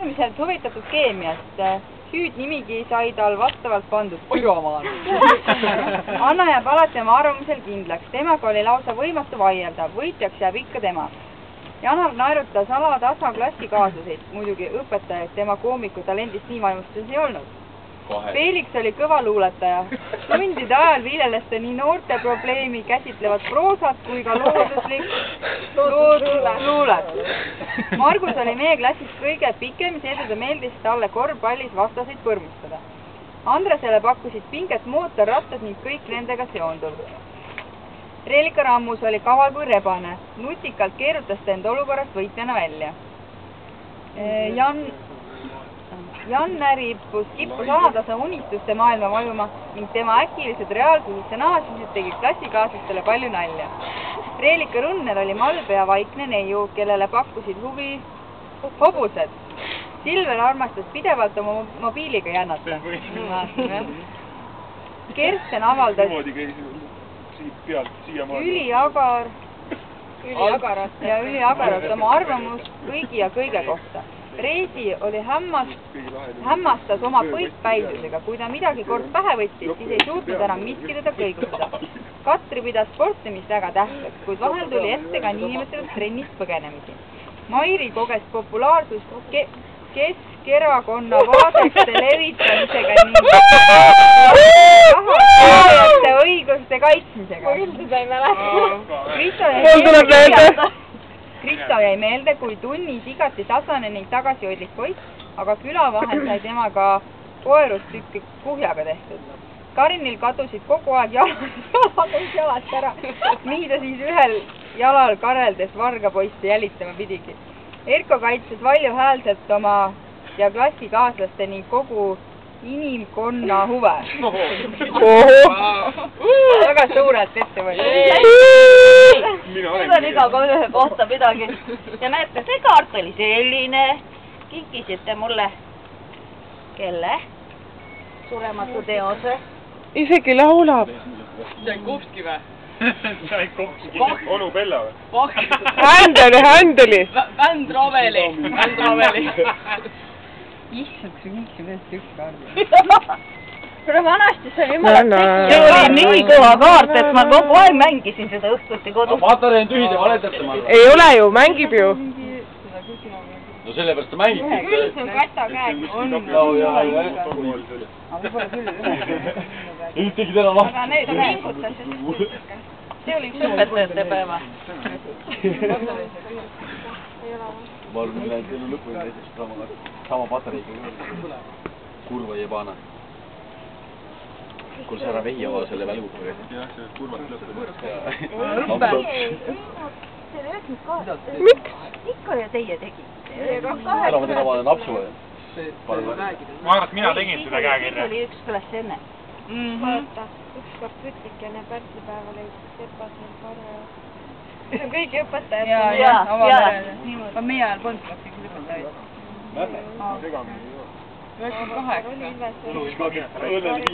Äärmiselt huvitatud keemiast. Hüüdnimigi sai tal vastavalt pandud Pyromaan. Anna jääb alati oma arvamusel kindlaks. Temaga oli lausa võimatu vaielda. Võitjaks jääb ikka tema. Janar naerutas alatasa klassikaaslaseid. Muidugi õpetajaid tema koomiku talendist nii vaimustus ei olnud. Felix oli kõva luuletaja. Tundide ajal viljeles ta nii noorte probleemi käsitlevad proosat kui ka luulet. Margus oli meie klassis kõige pikem, seetõttu meeldis talle korvpallis vastaseid põrmustada. Andresele pakkusid pinget mootorrattad ning kõik nendega seonduv. Reelika Rammus oli kaval kui rebane. Nutikalt keerutas ta end olukorrast võitjana välja. Jannäri kippus alatasa unistuste maailma vajuma ning tema äkilised reaalsusesse naasmised tegid klassikaaslastele palju nalja. Reelika Runner oli malbe ja vaikne neiu, kellele pakkusid huvi hobused. Silver armastas pidevalt oma mobiiliga jännata. Kersten avaldas üliagarat oma arvamust kõigi ja kõige kohta. Reisi oli hämmastas oma põikpäisusega. Kui ta midagi kord pähe võttis, siis ei suutnud enam miski teda kõigustada. Katri pidas sportimist väga tähtsaks, kuid vahel tuli ette ka niinimetatud trennist põgenemisi. Mairi koges populaarsust Keskerakonna vaadete levitamisega ning rahvasaajate õiguste kaitsmisega. Kristo jäi meelde, kui tunnis igati tasane ning tagasihoidlik poiss, aga küla vahel sai temaga koerust tükki kuhjaga tehtud. Karinil kadusid kogu aeg jalast ära, nii ta siis ühel jalal kareldes vargapoiste jälitama pidigi. Erko kaitses valjuhäälselt oma ja klassikaaslaste ning kogu inimkonna huve. Väga suurelt ette võinud. Nüüd on iga ühe kohta midagi. Ja näete, see kaart oli selline. Kinkisite mulle kelle? Surematu teose. Isegi laulab. Tšaikovski või? Tšaikovski. Onu Bella või? Händeli. Vändroveli. Issand, see miks see veel tükk kaardi. Vanasti see oli See oli nii kõva kaart, et ma kogu aeg mängisin seda õhtuti kodus. Patarei on tühi, te valetate mulle. Ei ole ju, mängib ju. No sellepärast ta mängib. Küll see on kata käeg. Nüüd tegid ära lahti. Aga need pingutas ja siis See oli üks õpetajate päeva. Ma arvan, et lähed elu lõpuni näiteks sama patareiga. Kurva jebana. Kuule, sa ära vehi ava selle välguga. Jah, see kurvalt lõpeb. Miks? Ikka ja teie tegite. Ära ma teen oma napsu. Ma arvan, et mina tegin seda käekirja. See oli üks klass enne. Vaata, ükskord Pütlikene pärtlipäeval oli Sepasel Karja. See on kõigi õpetajad. Aga meie ajal polnud klassikul õpetajaid. 98. 98.